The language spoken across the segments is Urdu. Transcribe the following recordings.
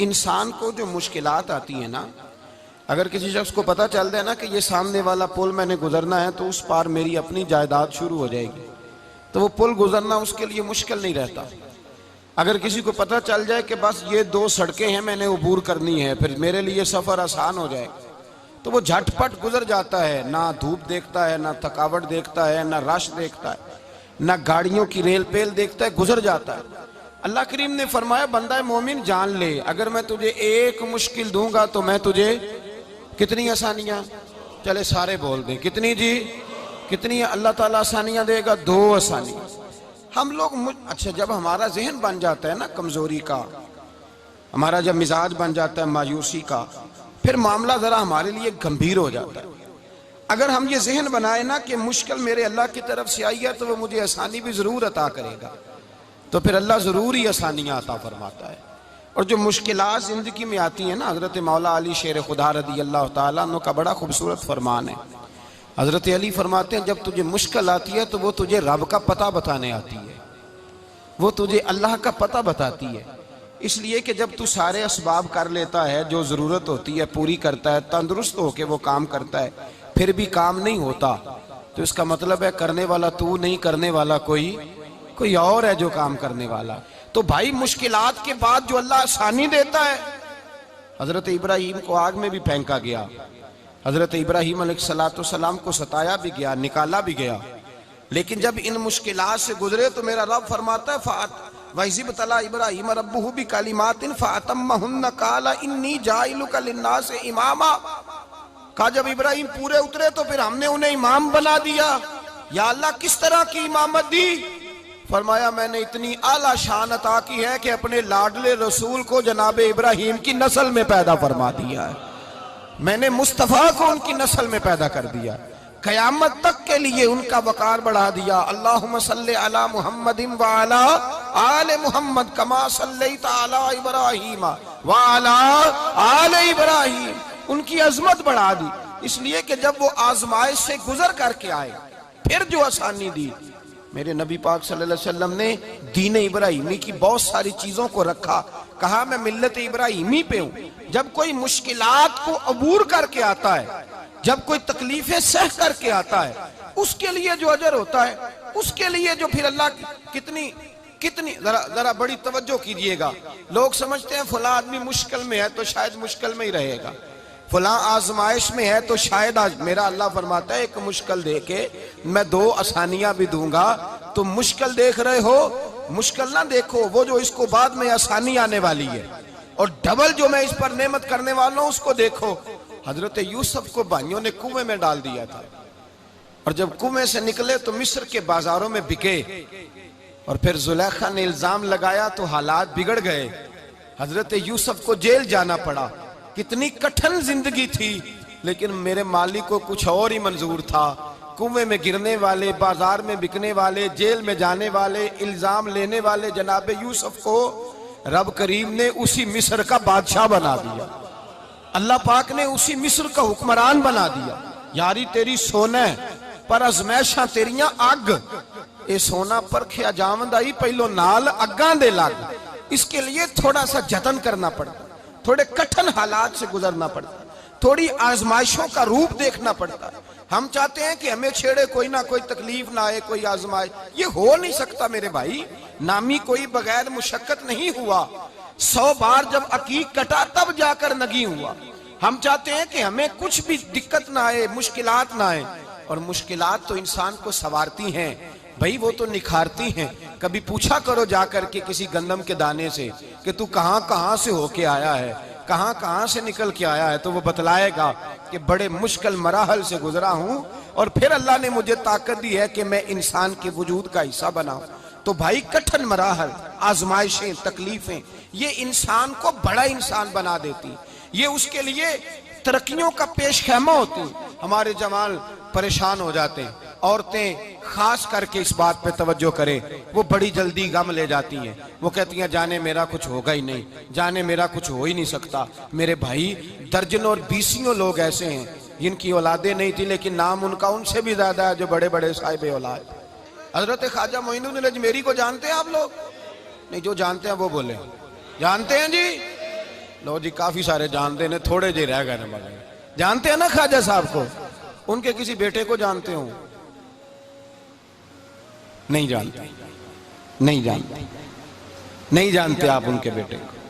انسان کو جو مشکلات آتی ہیں نا، اگر کسی شخص کو پتہ چل جائے نا کہ یہ سامنے والا پل میں نے گزرنا ہے تو اس پار میری اپنی جائیداد شروع ہو جائے گی، تو وہ پل گزرنا اس کے لیے مشکل نہیں رہتا۔ اگر کسی کو پتہ چل جائے کہ بس یہ 2 سڑکیں ہیں میں نے عبور کرنی ہے، پھر میرے لیے سفر آسان ہو جائے گا، تو وہ جھٹ پٹ گزر جاتا ہے، نہ دھوپ دیکھتا ہے، نہ تھکاوٹ دیکھتا ہے، نہ رش دیکھتا ہے، نہ گاڑیوں کی ریل پیل دیکھتا ہے، گزر جاتا ہے۔ اللہ کریم نے فرمایا بندہ مومن جان لے، اگر میں تجھے ایک مشکل دوں گا تو میں تجھے کتنی آسانیاں، چلے سارے بول دیں کتنی جی، کتنی اللہ تعالیٰ آسانیاں دے گا؟ 2 آسانیاں۔ ہم لوگ اچھا جب ہمارا ذہن بن جاتا ہے نا کمزوری کا، ہمارا جب مزاج بن جاتا ہے مایوسی کا، پھر معاملہ ذرا ہمارے لیے گمبھیر ہو جاتا ہے۔ اگر ہم یہ ذہن بنائے نا کہ مشکل میرے اللہ کی طرف سے آئی ہے تو وہ مجھے آسانی بھی ضرور عطا کرے گا، تو پھر اللہ ضرور ہی آسانیاں عطا فرماتا ہے۔ اور جو مشکلات زندگی میں آتی ہیں نا، حضرت مولا علی شیر خدا رضی اللہ تعالیٰ عنہ کا بڑا خوبصورت فرمان ہے۔ حضرت علی فرماتے ہیں جب تجھے مشکل آتی ہے تو وہ تجھے رب کا پتہ بتانے آتی ہے، وہ تجھے اللہ کا پتہ بتاتی ہے، اس لیے کہ جب تو سارے اسباب کر لیتا ہے، جو ضرورت ہوتی ہے پوری کرتا ہے، تندرست ہو کے وہ کام کرتا ہے، پھر بھی کام نہیں ہوتا، تو اس کا مطلب ہے کرنے والا تو نہیں، کرنے والا کوئی اور ہے جو کام کرنے والا۔ تو بھائی مشکلات کے بعد جو اللہ آسانی دیتا ہے، حضرت ابراہیم کو آگ میں بھی پھینکا گیا، حضرت ابراہیم علیہ السلام کو ستایا بھی گیا، نکالا بھی گیا، لیکن جب ان مشکلات سے گزرے تو میرا رب فرماتا ہے وَإِذِ ابْتَلَىٰ إِبْرَاهِيمَ رَبُّهُ بِكَلِمَاتٍ فَأَتَمَّهُنَّ قَالَ إِنِّي جَاعِلُكَ لِلنَّاسِ إِمَامًا۔ کہا جب ابراہیم پورے اترے تو پھر ہم نے انہیں امام بنا دیا۔ یا اللہ کس طرح کی امامت دی؟ فرمایا میں نے اتنی اعلیٰ شان عطا کی ہے کہ اپنے لاڈلے رسول کو جناب ابراہیم کی نسل میں پیدا فرما دیا ہے، میں نے مصطفیٰ کو ان کی نسل میں پیدا کر دیا، قیامت تک کے لیے ان کا وقار بڑھا دیا۔ اللہم صلی علی محمد وعلی آل محمد کما صلیت علی ابراہیم وعلی آل ابراہیم، ان کی عظمت بڑھا دی، اس لیے کہ جب وہ آزمائش سے گزر کر کے آئے پھر جو آسانی دی۔ میرے نبی پاک صلی اللہ علیہ وسلم نے دین ابراہیمی کی بہت ساری چیزوں کو رکھا، کہا میں ملت ابراہیمی پہ ہوں۔ جب کوئی مشکلات کو عبور کر کے آتا ہے، جب کوئی تکلیفیں سہ کر کے آتا ہے، اس کے لیے جو اجر ہوتا ہے، اس کے لیے جو پھر اللہ کتنی ذرا بڑی توجہ کیجئے گا۔ لوگ سمجھتے ہیں فلاں آدمی مشکل میں ہے تو شاید مشکل میں ہی رہے گا، فلاں آزمائش میں ہے تو شاید میرا اللہ فرماتا ہے ایک مشکل دے کے میں 2 آسانیاں بھی دوں گا۔ تم مشکل دیکھ رہے ہو، مشکل نہ دیکھو، وہ جو اس کو بعد میں آسانی آنے والی ہے، اور ڈبل جو میں اس پر نعمت کرنے والا ہوں اس کو دیکھو۔ حضرت یوسف کو بھائیوں نے کنویں میں ڈال دیا تھا، اور جب کنویں سے نکلے تو مصر کے بازاروں میں بکے، اور پھر زلیخا نے الزام لگایا تو حالات بگڑ گئے، حضرت یوسف کو جیل جانا پڑا۔ کتنی کٹھن زندگی تھی، لیکن میرے مالک کو کچھ اور ہی منظور تھا۔ کنویں میں گرنے والے، بازار میں بکنے والے، جیل میں جانے والے، الزام لینے والے جناب یوسف کو رب کریم نے اسی مصر کا بادشاہ بنا دیا، اللہ پاک نے اسی مصر کا حکمران بنا دیا۔ یاری تیری سونا ہے پر ازمیشاں تیریاں اگ، اے سونا پرکھیا جاوند آئی پہلو نال اگاں دے لگ، اس کے لیے تھوڑا سا جتن کرنا پڑتا، تھوڑے کٹھن حالات سے گزرنا پڑتا، تھوڑی آزمائشوں کا روپ دیکھنا پڑتا۔ ہم چاہتے ہیں کہ ہمیں چھیڑے کوئی نہ کوئی تکلیف نہ آئے، کوئی آزمائش، یہ ہو نہیں سکتا میرے بھائی، نامی کوئی بغیر مشقت نہیں ہوا، 100 بار جب عقیق کٹا تب جا کر نگی ہوا۔ ہم چاہتے ہیں کہ ہمیں کچھ بھی دقت نہ آئے، مشکلات نہ آئے، اور مشکلات تو انسان کو سنوارتی ہیں بھائی، وہ تو نکھارتی ہیں۔ کبھی پوچھا کرو جا کر کے کسی گندم کے دانے سے کہ تو کہاں سے ہو کے آیا ہے، کہاں سے نکل کے آیا ہے، تو وہ بتلائے گا کہ بڑے مشکل مراحل سے گزرا ہوں، اور پھر اللہ نے مجھے طاقت دی ہے کہ میں انسان کے وجود کا حصہ بناؤں۔ تو بھائی کٹھن مراحل، آزمائشیں، تکلیفیں، یہ انسان کو بڑا انسان بنا دیتی، یہ اس کے لیے ترقیوں کا پیش خیمہ ہوتی۔ ہمارے جوان پریشان ہو جاتے ہیں، عورتیں خاص کر کے اس بات پہ توجہ کریں، وہ بڑی جلدی غم لے جاتی ہیں، وہ کہتی ہیں جانے میرا کچھ ہوگا ہی نہیں، جانے میرا کچھ ہو ہی نہیں سکتا۔ میرے بھائی درجنوں اور بیسیوں لوگ ایسے ہیں جن کی اولادیں نہیں تھی لیکن نام ان کا ان سے بھی زیادہ ہے جو بڑے بڑے صاحب اولاد۔ حضرت خواجہ معین الدین اجمیری کو جانتے ہیں آپ لوگ؟ نہیں، جو جانتے ہیں وہ بولیں۔ جانتے ہیں جی؟ لو جی کافی سارے جانتے ہیں، تھوڑے جی رہ گئے مگر جانتے ہیں نا خواجہ صاحب کو؟ ان کے کسی بیٹے کو جانتے ہوں؟ نہیں جانتے، نہیں جانتے، نہیں جانتے آپ ان کے بیٹے کو۔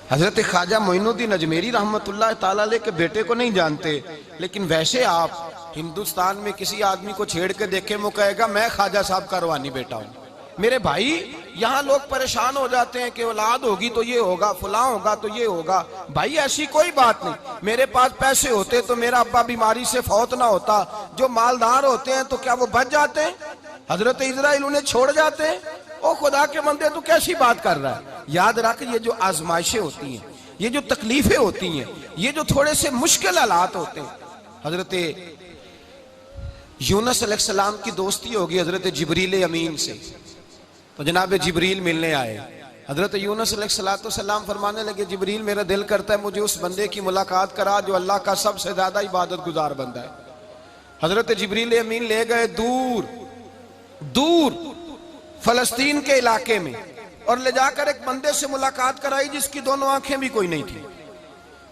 حضرت خواجہ معین الدین اجمیری رحمت اللہ تعالیٰ علیہ کے بیٹے کو نہیں جانتے، لیکن ویسے آپ ہندوستان میں کسی آدمی کو چھیڑ کے دیکھیں وہ کہے گا میں خواجہ صاحب کا روحانی بیٹا ہوں۔ میرے بھائی یہاں لوگ پریشان ہو جاتے ہیں کہ اولاد ہوگی تو یہ ہوگا، فلاں ہوگا تو یہ ہوگا۔ بھائی ایسی کوئی بات نہیں۔ میرے پاس پیسے ہوتے تو میرا ابا بیماری سے فوت نہ ہوتا۔ جو مالدار ہوتے ہیں تو کیا وہ بچ جاتے ہیں؟ حضرت اسرائیل انہیں چھوڑ جاتے ہیں؟ او خدا کے بندے تو کیسی بات کر رہا ہے؟ یاد رکھ، یہ جو آزمائشیں ہوتی ہیں، یہ جو تکلیفیں ہوتی ہیں، یہ جو تھوڑے سے مشکل حالات ہوتے ہیں۔ حضرت یونس علیہ السلام کی دوستی ہوگی حضرت جبریل امین سے، تو جناب جبریل ملنے آئے۔ حضرت یونس علیہ السلام فرمانے لگے جبریل میرا دل کرتا ہے مجھے اس بندے کی ملاقات کرا جو اللہ کا سب سے زیادہ عبادت گزار بندہ ہے۔ حضرت جبریل امین لے گئے دور دور فلسطین کے علاقے میں، اور لے جا کر ایک بندے سے ملاقات کرائی جس کی دونوں آنکھیں بھی کوئی نہیں تھی،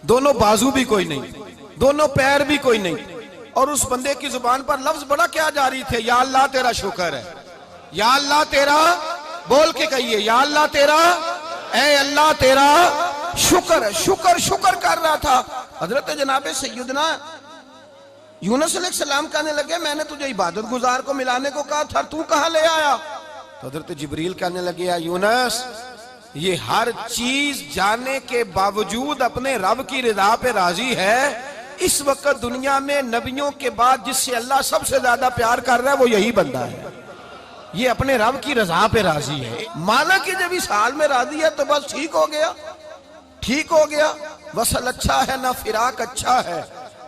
دونوں بازو بھی کوئی نہیں تھی، دونوں پیر بھی کوئی نہیں تھی، اور اس بندے کی زبان پر لفظ بڑا کیا جاری تھے، یا اللہ تیرا شکر ہے، یا اللہ تیرا، بول کے کہیے یا اللہ تیرا، اے اللہ تیرا شکر ہے۔ شکر شکر کر رہا تھا۔ حضرت جناب سیدنا یونس علیہ السلام کہنے لگے میں نے تجھے عبادت گزار کو ملانے کو کہا تھا، تو کہاں لے آیا؟ تو حضرت جبریل کہنے لگے یا یونس، یہ ہر چیز جانے کے باوجود اپنے رب کی رضا پہ راضی ہے۔ اس وقت دنیا میں نبیوں کے بعد جس سے اللہ سب سے زیادہ پیار کر رہا ہے وہ یہی بندہ ہے، یہ اپنے رب کی رضا پہ راضی ہے۔ مانا کہ جب اس حال میں راضی ہے تو بس ٹھیک ہو گیا، ٹھیک ہو گیا۔ وصل اچھا ہے نہ فراق اچھا ہے،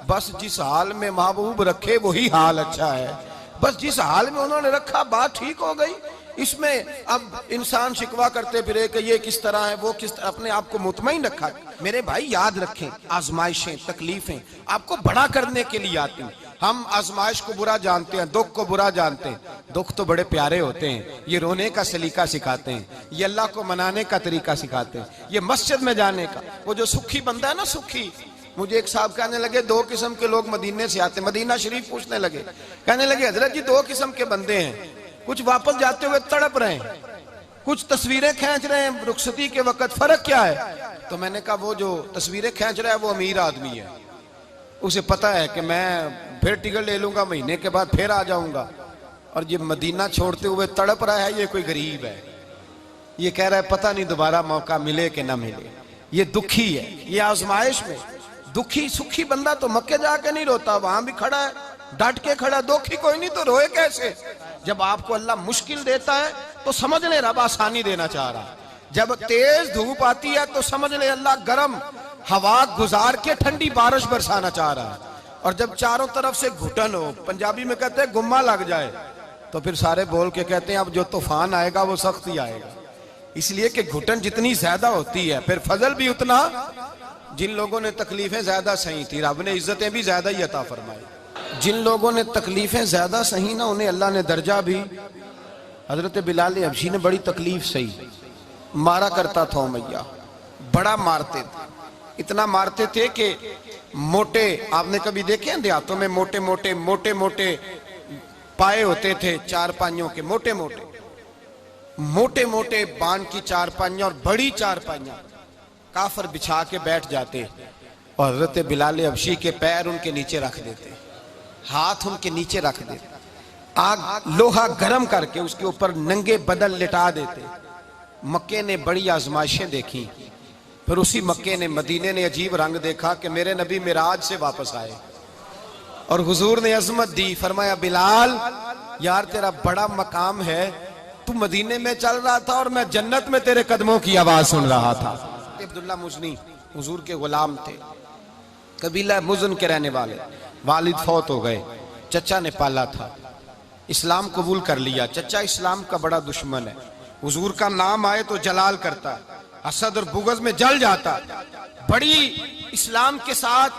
بس جس حال میں محبوب رکھے وہی حال اچھا ہے۔ بس جس حال میں انہوں نے رکھا بات ٹھیک ہو گئی۔ اس میں اب انسان شکوہ کرتے پھرے کہ یہ کس طرح ہے وہ کس طرح، اپنے آپ کو مطمئن رکھا۔ میرے بھائی یاد رکھیں آزمائشیں تکلیفیں آپ کو بڑا کرنے کے لیے آتی ہیں۔ ہم آزمائش کو برا جانتے ہیں، دکھ کو برا جانتے ہیں۔ دکھ تو بڑے پیارے ہوتے ہیں، یہ رونے کا سلیقہ سکھاتے ہیں، یہ اللہ کو منانے کا طریقہ سکھاتے ہیں، یہ مسجد میں جانے کا۔ وہ جو سکھی بندہ ہے نا سکھی، مجھے ایک صاحب کہنے لگے دو قسم کے لوگ مدینے سے آتے، مدینہ شریف پوچھنے لگے، کہنے لگے حضرت جی دو قسم کے بندے ہیں، کچھ واپس جاتے ہوئے تڑپ رہے ہیں، کچھ تصویریں کھینچ رہے ہیں رخصتی کے وقت، فرق کیا ہے؟ تو میں نے کہا وہ جو تصویریں کھینچ رہا ہے وہ امیر آدمی ہے، اسے پتا ہے کہ میں پھر ٹکٹ لے لوں گا مہینے کے بعد پھر آ جاؤں گا، اور یہ مدینہ چھوڑتے ہوئے تڑپ رہا ہے یہ کوئی غریب ہے، یہ کہہ رہا ہے پتہ نہیں دوبارہ موقع ملے کہ نہ ملے، یہ دکھی ہے۔ یہ آزمائش میں دکھی سکھی بندہ تو مکے جا کے نہیں روتا، وہاں بھی کھڑا ہے ڈٹ کے کھڑا، دکھی کوئی نہیں تو روئے کیسے؟ جب آپ کو اللہ مشکل دیتا ہے تو سمجھ لے رب آسانی دینا چاہ رہا ہے، جب تیز دھوپ آتی ہے تو سمجھ لے اللہ گرم ہوا گزار کے ٹھنڈی بارش برسانا چاہ رہا ہے، اور جب چاروں طرف سے گھٹن ہو، پنجابی میں کہتے ہیں گمہ لگ جائے، تو پھر سارے بول کے کہتے ہیں اب جو طوفان آئے گا وہ سخت ہی آئے گا۔ اس لیے کہ گھٹن جتنی زیادہ ہوتی ہے پھر فضل بھی اتنا۔ جن لوگوں نے تکلیفیں زیادہ سہی تھی رب نے عزتیں بھی زیادہ ہی عطا فرمائی، جن لوگوں نے تکلیفیں زیادہ سہی نا انہیں اللہ نے درجہ بھی۔ حضرت بلال حبشی نے بڑی تکلیف سہی، مارا کرتا تھا امیہ، بڑا مارتے تھے، اتنا مارتے تھے کہ موٹے، آپ نے کبھی دیکھے ہیں دیہاتوں میں موٹے موٹے پائے ہوتے تھے چار پائیوں کے، موٹے موٹے بان کی چار پائیاں اور بڑی چار پائیاں کافر بچھا کے بیٹھ جاتے، اور حضرت بلال حبشی کے پیر ان کے نیچے رکھ دیتے، ہاتھ ان کے نیچے رکھ دیتے، آگ لوہا گرم کر کے اس کے اوپر ننگے بدن لٹا دیتے۔ مکے نے بڑی آزمائشیں دیکھی، پھر اسی مکے نے مدینے نے عجیب رنگ دیکھا کہ میرے نبی معراج سے واپس آئے، اور حضور نے عظمت دی، فرمایا بلال یار تیرا بڑا مقام ہے، تو مدینے میں چل رہا تھا اور میں جنت میں تیرے قدموں کی آواز سن رہا تھا۔ عبداللہ مزنی حضور کے غلام تھے، قبیلہ مزن کے رہنے والے، والد فوت ہو گئے، چچا نے پالا تھا، اسلام قبول کر لیا، چچا اسلام کا بڑا دشمن ہے، حضور کا نام آئے تو جلال کرتا ہے، حسد اور بغض میں جل جاتا ہے، بڑی اسلام کے ساتھ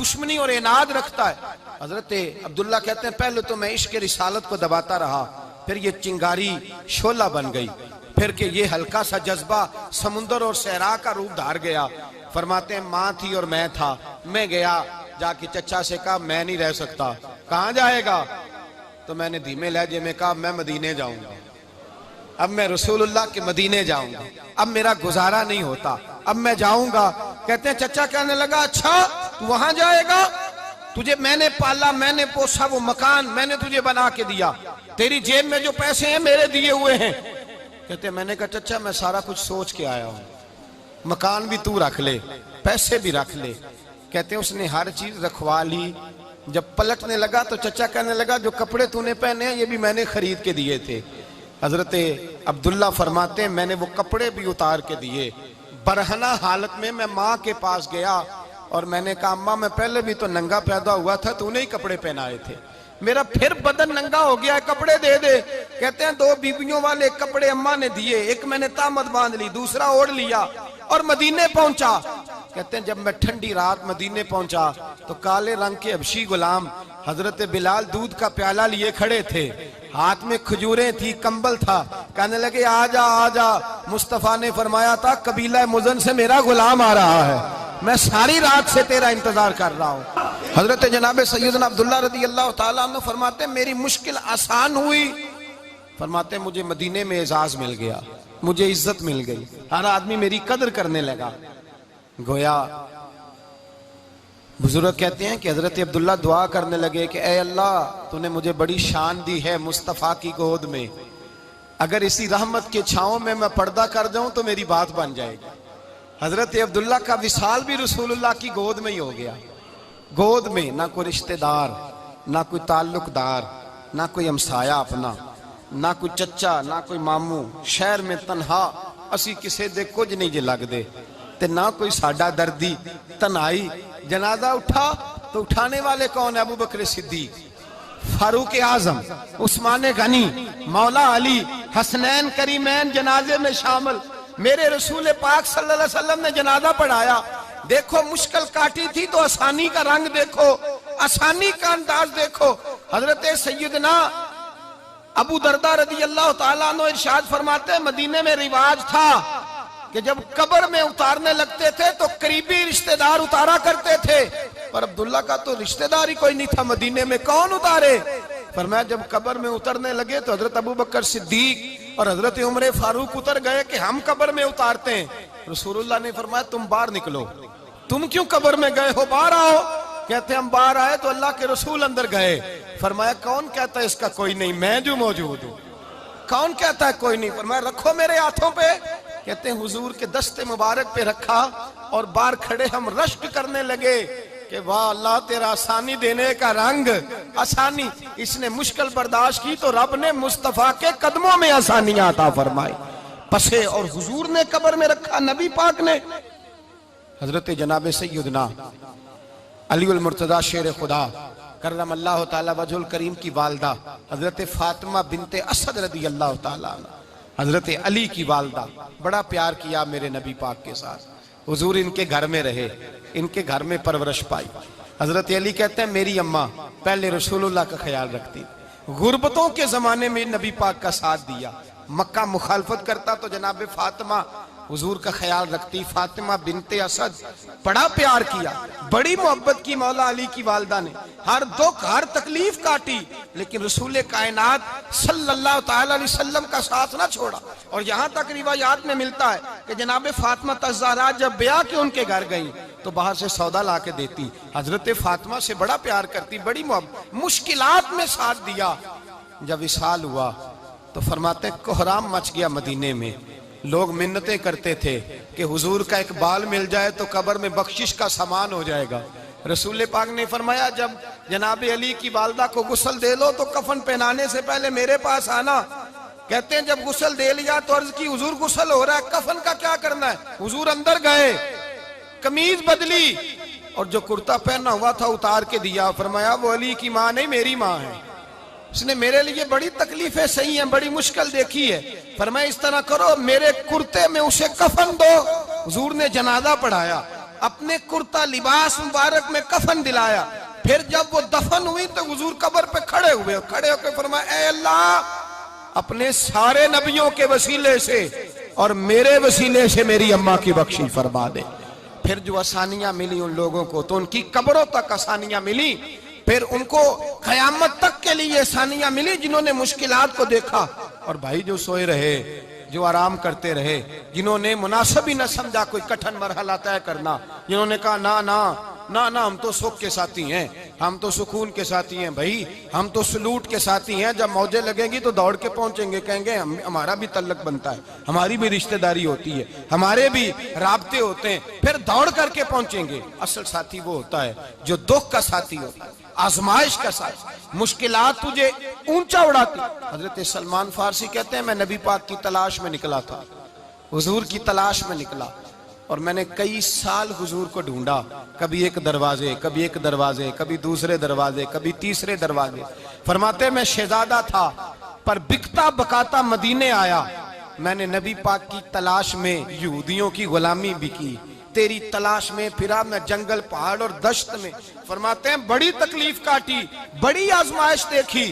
دشمنی اور عناد رکھتا ہے۔ حضرت عبداللہ کہتے ہیں پہلے تو میں عشق رسالت کو دباتا رہا، پھر یہ چنگاری شعلہ بن گئی، پھر کہ یہ ہلکا سا جذبہ سمندر اور صحرا کا روپ دھار گیا، فرماتے ہیں ماں تھی اور میں تھا، میں گیا جا کے چچا سے کہا میں نہیں رہ سکتا، کہاں جائے گا؟ تو میں نے دھیمے لہجے میں کہا میں مدینے جاؤں گا، اب میں رسول اللہ کے مدینے جاؤں گا، اب میرا گزارا نہیں ہوتا، اب میں جاؤں گا۔ کہتے ہیں چچا کہنے لگا اچھا تو وہاں جائے گا؟ تجھے میں نے پالا، میں نے پوسا، وہ مکان میں نے تجھے بنا کے دیا، تیری جیب میں جو پیسے ہیں میرے دیے ہوئے ہیں۔ کہتے ہیں میں نے کہا چچا میں سارا کچھ سوچ کے آیا ہوں، مکان بھی تو رکھ لے، پیسے بھی رکھ لے۔ کہتے ہیں اس نے ہر چیز رکھوا لی۔ جب پلٹنے لگا تو چچا کہنے لگا جو کپڑے تو نے پہنے ہیں یہ بھی میں نے خرید کے دیے تھے۔ حضرت عبداللہ فرماتے ہیں میں نے وہ کپڑے بھی اتار کے دیے، برہنہ حالت میں میں ماں کے پاس گیا اور میں نے کہا اماں میں پہلے بھی تو ننگا پیدا ہوا تھا، تو نے ہی کپڑے پہنائے تھے، میرا پھر بدن ننگا ہو گیا ہے، کپڑے دے دے۔ کہتے ہیں 2 بیویوں والے کپڑے اماں نے دیے، ایک میں نے تامت باندھ لی، دوسرا اوڑھ لیا اور مدینے پہنچا۔ کہتے ہیں جب میں ٹھنڈی رات مدینے پہنچا تو کالے رنگ کے حبشی غلام حضرت بلال دودھ کا پیالہ لیے کھڑے تھے، ہاتھ میں کھجوریں تھی، کمبل تھا، کہنے لگے آجا آجا۔ مصطفیٰ نے فرمایا تھا قبیلہ مزن سے میرا غلام آ رہا ہے، میں ساری رات سے تیرا انتظار کر رہا ہوں۔ حضرت جناب سیدنا عبداللہ رضی اللہ تعالیٰ عنہ فرماتے ہیں میری مشکل آسان ہوئی، فرماتے ہیں مجھے مدینے میں اعزاز مل گیا، مجھے عزت مل گئی، ہر آدمی میری قدر کرنے لگا۔ گویا بزرگ کہتے ہیں کہ حضرت عبداللہ دعا کرنے لگے کہ اے اللہ تو نے مجھے بڑی شان دی ہے مصطفیٰ کی گود میں، اگر اسی رحمت کے چھاؤں میں پردہ کر جاؤں تو میری بات بن جائے گی۔ حضرت عبداللہ کا وصال بھی رسول اللہ کی گود میں ہی ہو گیا، گود میں، نہ کوئی رشتہ دار، نہ کوئی تعلق دار، نہ کوئی ہمسایا اپنا، نہ کوئی چچا، نہ کوئی ماموں، شہر میں تنہا اسی کسے دے کچھ نہیں جے لگ دے تے نہ کوئی ساڈا دردی، تنہائی۔ جنازہ اٹھا تو اٹھانے والے کون؟ ابو بکر صدیق، فاروق اعظم، عثمان غنی، مولا علی، حسنین کریمین جنازے میں شامل۔ میرے رسول پاک صلی اللہ علیہ وسلم نے جنازہ پڑھایا، دیکھو مشکل کاٹی تھی تو آسانی کا رنگ دیکھو، آسانی کا انداز دیکھو۔ حضرت سیدنا ابو دردہ رضی اللہ تعالیٰ عنہ ارشاد فرماتے ہیں مدینے میں رواج تھا کہ جب قبر میں اتارنے لگتے تھے تو قریبی رشتہ دار اتارا کرتے تھے، پر عبداللہ کا تو رشتہ دار ہی کوئی نہیں تھا مدینے میں، کون اتارے؟ فرمایا جب قبر میں اترنے لگے تو حضرت ابو بکر صدیق اور حضرت عمر فاروق اتر گئے کہ ہم قبر میں اتارتے ہیں۔ رسول اللہ نے فرمایا تم باہر نکلو، تم کیوں قبر میں گئے ہو، باہر آؤ۔ کہتے ہیں ہم باہر آئے تو اللہ کے رسول اندر گئے، فرمایا کون کہتا ہے اس کا کوئی نہیں، میں جو موجود ہوں، کون کہتا ہے کوئی نہیں؟ فرمایا رکھو میرے ہاتھوں پہ۔ کہتے ہیں حضور کے دست مبارک پہ رکھا اور باہر کھڑے ہم رشک کرنے لگے کہ واہ اللہ تیرا آسانی دینے کا رنگ، آسانی۔ اس نے مشکل برداشت کی تو رب نے مصطفیٰ کے قدموں میں آسانیاں عطا فرمائی، پسے اور حضور نے قبر میں رکھا، نبی پاک نے۔ حضرت جناب سیدنا علی المرتضی شیر خدا کرم اللہ تعالی وجہ الکریم کی والدہ حضرت فاطمہ بنت اسد رضی اللہ تعالیٰ عنہ، حضرت علی کی والدہ، بڑا پیار کیا میرے نبی پاک کے ساتھ، حضور ان کے گھر میں رہے، ان کے گھر میں پرورش پائی۔ حضرت علی کہتے ہیں میری اماں پہلے رسول اللہ کا خیال رکھتی، غربتوں کے زمانے میں نبی پاک کا ساتھ دیا، مکہ مخالفت کرتا تو جناب فاطمہ حضور کا خیال رکھتی، فاطمہ بنت اسد، بڑا پیار کیا، بڑی محبت کی مولا علی کی والدہ نے، ہر دکھ ہر تکلیف کاٹی، لیکن رسول کائنات صلی اللہ تعالی علیہ وسلم کا ساتھ نہ چھوڑا۔ اور یہاں تک روایات میں ملتا ہے کہ جناب فاطمہ الزہرا جب بیاہ کے ان کے گھر گئیں تو باہر سے سودا لا کے دیتی، حضرت فاطمہ سے بڑا پیار کرتی، بڑی محبت، مشکلات میں ساتھ دیا۔ جب وصال ہوا تو فرماتے کوہرام مچ گیا مدینے میں، لوگ منتیں کرتے تھے کہ حضور کا ایک بال مل جائے تو قبر میں بخشش کا سامان ہو جائے گا۔ رسول پاک نے فرمایا جب جناب علی کی والدہ کو غسل دے لو تو کفن پہنانے سے پہلے میرے پاس آنا۔ کہتے ہیں جب غسل دے لیا تو عرض کی حضور غسل ہو رہا ہے، کفن کا کیا کرنا ہے؟ حضور اندر گئے، قمیض بدلی اور جو کرتا پہنا ہوا تھا اتار کے دیا، فرمایا وہ علی کی ماں نہیں میری ماں ہے، اس نے میرے لیے بڑی تکلیفیں سہی ہیں، بڑی مشکل دیکھی ہے، فرمایا اس طرح کرو میرے کرتے میں اسے کفن دو۔ حضور نے جنازہ پڑھایا، اپنے کرتا لباس مبارک میں کفن دلایا، پھر جب وہ دفن ہوئی تو حضور قبر پہ کھڑے ہوئے، کھڑے ہو کے فرمایا اے اللہ اپنے سارے نبیوں کے وسیلے سے اور میرے وسیلے سے میری اماں کی بخشش فرما دے۔ پھر جو آسانیاں ملی ان لوگوں کو تو ان کی قبروں تک آسانیاں ملی، پھر ان کو قیامت تک کے لیے آسانیاں ملی جنہوں نے مشکلات کو دیکھا۔ اور بھائی جو سوئے رہے، جو آرام کرتے رہے، جنہوں نے مناسب ہی نہ سمجھا کوئی کٹھن مرحلہ طے کرنا، جنہوں نے کہا نا نا نا نا ہم تو سکھ کے ساتھی ہیں، ہم تو سکون کے ساتھی ہیں، بھائی ہم تو سلوٹ کے ساتھی ہیں، جب موجیں لگیں گی تو دوڑ کے پہنچیں گے، کہیں گے ہمارا بھی تعلق بنتا ہے، ہماری بھی رشتہ داری ہوتی ہے، ہمارے بھی رابطے ہوتے ہیں، پھر دوڑ کر کے پہنچیں گے۔ اصل ساتھی وہ ہوتا ہے جو دکھ کا ساتھی ہوتا ہے، آزمائش کا ساتھ، مشکلات تجھے اونچا اڑاتی۔ حضرت سلمان فارسی کہتے ہیں میں نبی پاک کی تلاش میں نکلا تھا، حضور کی تلاش میں نکلا، اور میں نے کئی سال حضور کو ڈھونڈا، کبھی ایک دروازے، کبھی ایک دروازے، کبھی دوسرے دروازے، کبھی تیسرے دروازے۔ فرماتے میں شہزادہ تھا پر بکتا بکاتا مدینے آیا، میں نے نبی پاک کی تلاش میں یہودیوں کی غلامی بھی کی، تیری تلاش میں پھرا میں جنگل پہاڑ اور دشت میں۔ فرماتے ہیں بڑی تکلیف کاٹی، بڑی آزمائش دیکھی،